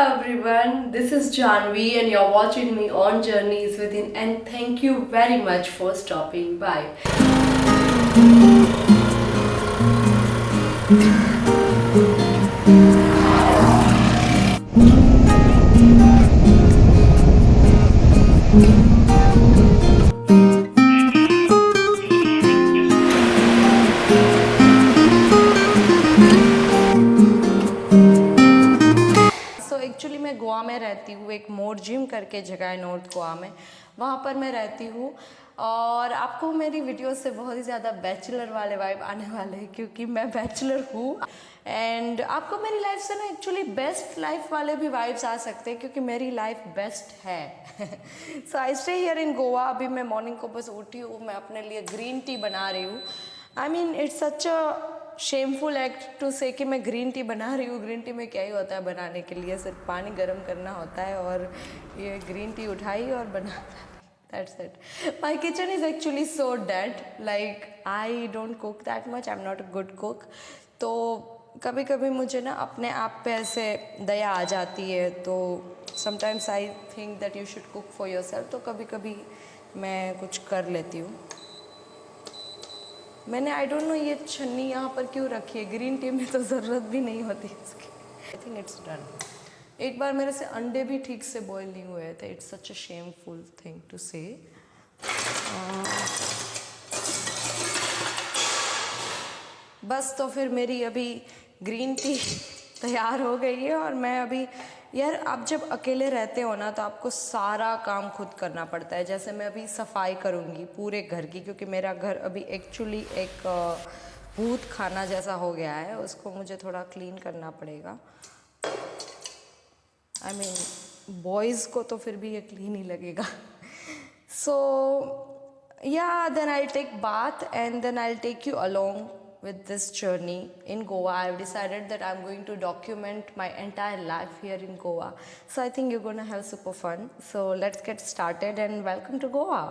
everyone, this is Janvi and you're watching me on Journeys Within, and thank you very much for stopping by. Actually मैं गोवा में रहती हूँ, एक मोर gym करके जगह है नॉर्थ गोवा में, वहाँ पर मैं रहती हूँ। और आपको मेरी वीडियो से बहुत ही ज़्यादा बैचलर वाले वाइब आने वाले हैं क्योंकि मैं बैचलर हूँ। एंड आपको मेरी लाइफ से ना एक्चुअली बेस्ट लाइफ वाले भी वाइब्स आ सकते हैं क्योंकि मेरी लाइफ बेस्ट है। So I stay here in Goa. अभी मैं मॉर्निंग को बस उठी हूँ, मैं अपने लिए ग्रीन टी बना रही हूँ। I mean it's such a shameful act to say कि मैं ग्रीन टी बना रही हूँ। ग्रीन टी में क्या ही होता है बनाने के लिए, सिर्फ पानी गर्म करना होता है और ये ग्रीन टी उठाई और बना। That's it. My kitchen is actually so dead. Like I don't cook that much. I'm not a good cook. तो कभी कभी मुझे ना अपने आप पे ऐसे दया आ जाती है, तो sometimes I think that you should cook for yourself. तो कभी कभी मैं कुछ कर लेती हूँ। मैंने आई डोंट नो ये छन्नी यहाँ पर क्यों रखी है, ग्रीन टी में तो ज़रूरत भी नहीं होती इसकी। I think it's done. एक बार मेरे से अंडे भी ठीक से बॉईल नहीं हुए थे। It's such a shameful thing to say. बस तो फिर मेरी अभी ग्रीन टी तैयार हो गई है और मैं अभी, यार आप जब अकेले रहते हो ना तो आपको सारा काम खुद करना पड़ता है। जैसे मैं अभी सफाई करूँगी पूरे घर की क्योंकि मेरा घर अभी एक्चुअली एक भूत खाना जैसा हो गया है, उसको मुझे थोड़ा क्लीन करना पड़ेगा। आई मीन बॉयज़ को तो फिर भी ये क्लीन ही लगेगा। So yeah then I take bath and then I take you along with this journey in Goa. I've decided that I'm going to document my entire life here in Goa. So I think you're going to have super fun. So let's get started and welcome to Goa.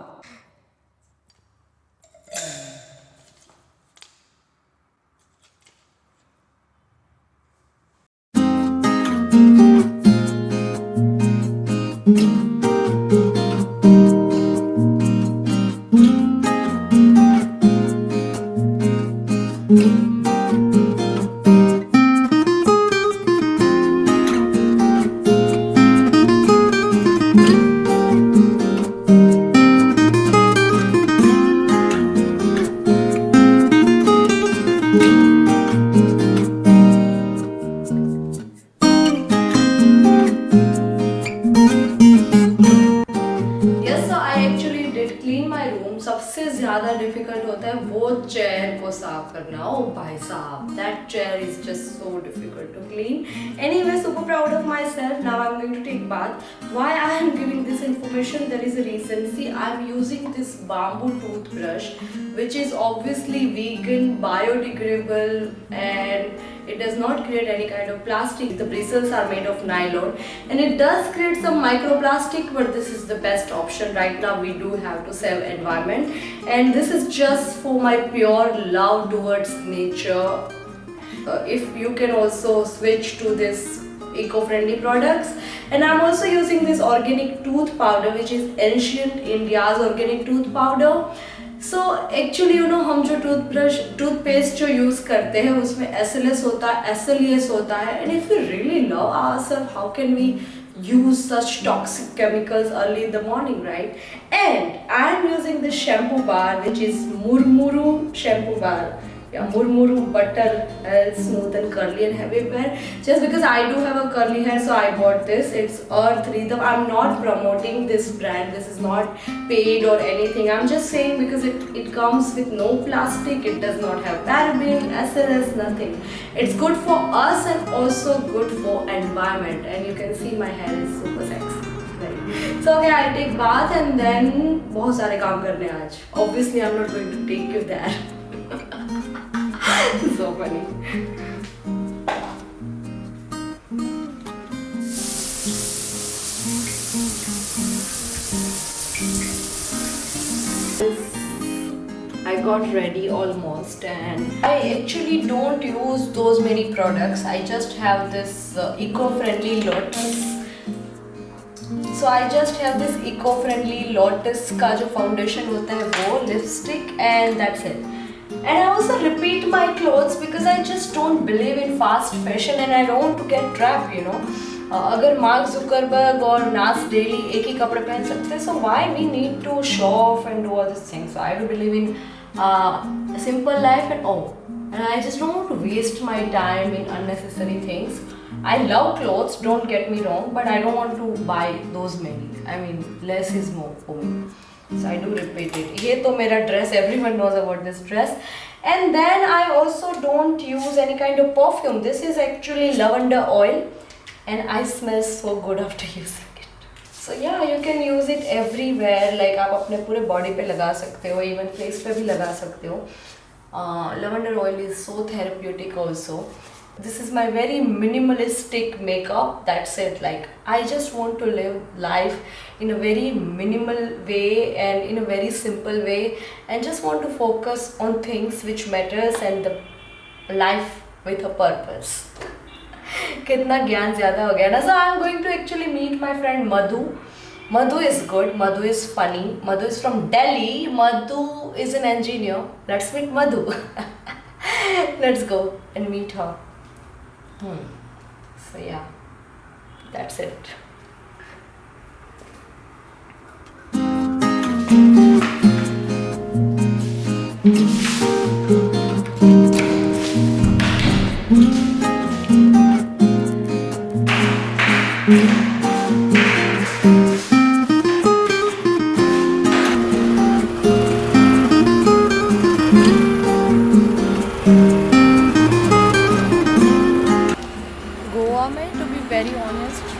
सबसे ज़्यादा difficult होता है वो chair को साफ करना। ओ भाई साहब, that chair is just so difficult to clean. Anyway, super proud of myself. Now I'm going to take bath. Why I am giving this information? There is a reason. See, I'm using this bamboo toothbrush, which is obviously vegan, biodegradable, and it does not create any kind of plastic. The bristles are made of nylon and it does create some microplastic, but this is the best option right now. We do have to save environment, and this is just for my pure love towards nature. If you can also switch to this eco-friendly products, and I'm also using this organic tooth powder, which is ancient India's organic tooth powder. So actually you know, हम जो toothpaste जो use करते हैं उसमें SLS होता है, SLES होता है, and if you really love ourselves, how can we use such toxic chemicals early in the morning, right? And I am using this shampoo bar, which is Murmuru shampoo bar. Yeah, Murmuru butter smooth and curly and heavy hair. Just because I do have a curly hair, so I bought this. It's Earth Rhythm. I'm not promoting this brand. This is not paid or anything. I'm just saying because it comes with no plastic. It does not have paraben, SLS, nothing. It's good for us and also good for environment. And you can see my hair is super sexy. Right. So okay, I'll take bath and then बहुत सारे काम करने आज. Obviously, I'm not going to take you there. So funny. I got ready almost, and I actually don't use those many products. I just have this eco-friendly Lotus. So I just have this eco-friendly Lotus का जो foundation होता है वो, lipstick, and that's it. And I also repeat my clothes because I just don't believe in fast fashion and I don't want to get trapped, you know. अगर mark Zuckerberg और Nas Daily एक ही कपड़े पहन सकते हैं, so why we need to show off and do all these things? So I do believe in a simple life and I just don't want to waste my time in unnecessary things. I love clothes, don't get me wrong, but I don't want to buy those many. I mean, less is more for me. So I do repeat it. ये तो मेरा dress, everyone knows about this dress. And then I also don't use any kind of perfume. This is actually lavender oil. And I smell so good after using it. So yeah, you can use it everywhere. Like आप अपने पूरे body पे लगा सकते हो, even face पे भी लगा सकते हो. Lavender oil is so therapeutic also. This is my very minimalistic makeup. That's it. Like I just want to live life in a very minimal way and in a very simple way, and just want to focus on things which matters and the life with a purpose. कितना ज्ञान ज़्यादा हो गया ना. So I'm going to actually meet my friend Madhu. Madhu is good. Madhu is funny. Madhu is from Delhi. Madhu is an engineer. Let's meet Madhu. Let's go and meet her. So yeah, that's it.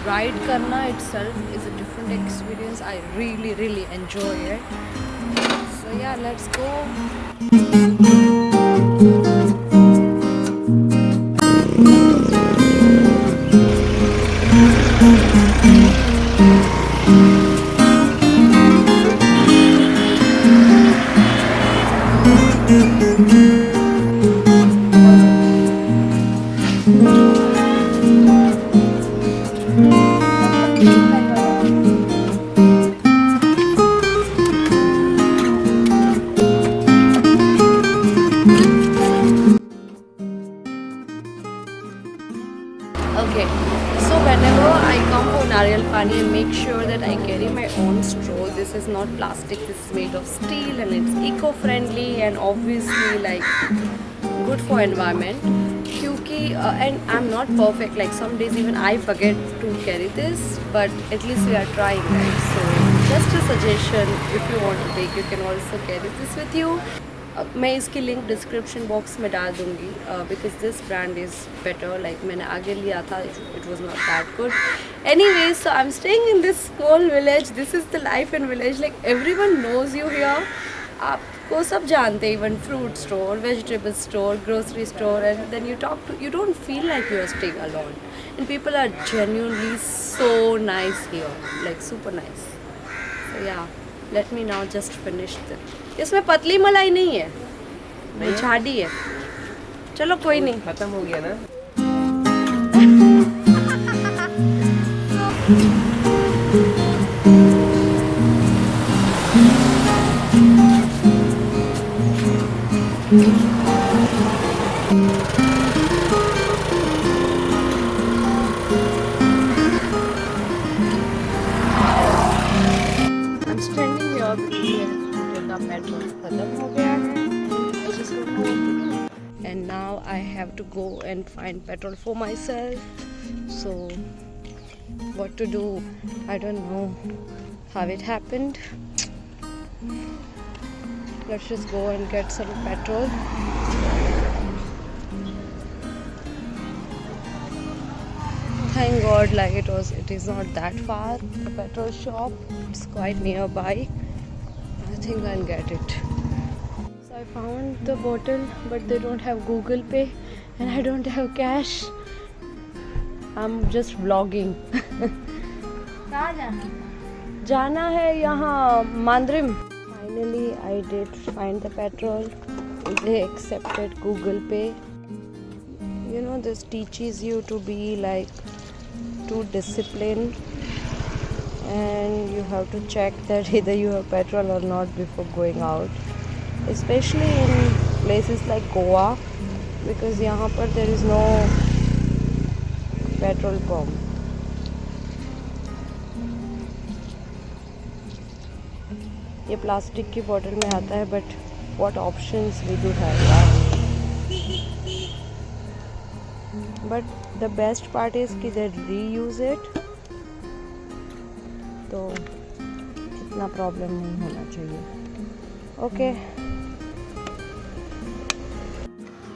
Ride करना itself is a different experience. I really enjoy it. So yeah, let's go. Okay, so whenever I come for Nariyal Pani, I make sure that I carry my own straw. This is not plastic, this is made of steel and it's eco-friendly and obviously like good for environment. Kyuki, and I'm not perfect, like some days even I forget to carry this, but at least we are trying, right? So just a suggestion, if you want to take, you can also carry this with you. मैं इसकी link description box में डाल दूँगी because this brand is better. Like मैंने आगे लिया था, it was not that good. Anyways, so I am staying in this small village. This is the life in village. Like everyone knows you here. आपको सब जानते हैं, even fruit store, vegetable store, grocery store, and then you talk to, you don't feel like you are staying alone. And people are genuinely so nice here, like super nice. So yeah, let me now just finish this. इसमें पतली मलाई नहीं है, झाड़ी है. चलो कोई नहीं, खत्म हो गया ना. I'm standing here because the petrol खत्म हो गया है. I just don't know what to do. And now I have to go and find petrol for myself. So what to do? I don't know how it happened. Let's just go and get some petrol. Thank God, like it is not that far, the petrol shop. It's quite nearby. I think I'll get it. So I found the bottle, but they don't have Google Pay and I don't have cash. I'm just vlogging. कहाँ जाना? जाना है यहाँ मांद्रिम. My Finally, I did find the petrol. They accepted Google Pay. You know, this teaches you to be like too disciplined, and you have to check that either you have petrol or not before going out, especially in places like Goa, because यहाँ पर there is no petrol pump. ये plastic की bottle में आता है, but what options we do have यार. But the best part is कि they reuse it, तो इतना प्रॉब्लम नहीं होना चाहिए. Okay.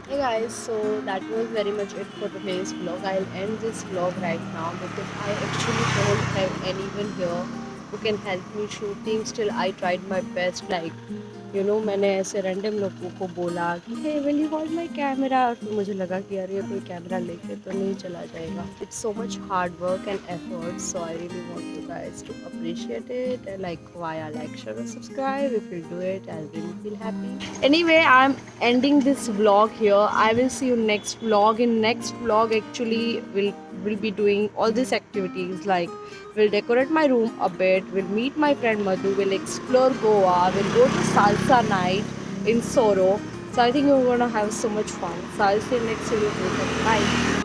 Hey guys, so that was very much it for today's vlog. I'll end this vlog right now because I actually don't have anyone here who can help me shooting. Still I tried my best, like मैंने ऐसे random लोगों को बोला कि hey will you hold my camera, और फिर मुझे लगा कि यार ये कोई कैमरा लेके तो नहीं चला जाएगा. It's so much hard work and effort, so I really want you guys to appreciate it and like like, share and subscribe. If you do it, I'll really feel happy. Anyway, I'm ending this vlog here. I will see you next vlog. In next vlog actually we'll be doing all these activities, like we'll decorate my room a bit, we'll meet my friend Madhu, we'll explore Goa, we'll go to salsa night in Soro. So I think we're gonna have so much fun. So I'll see you next video. Bye.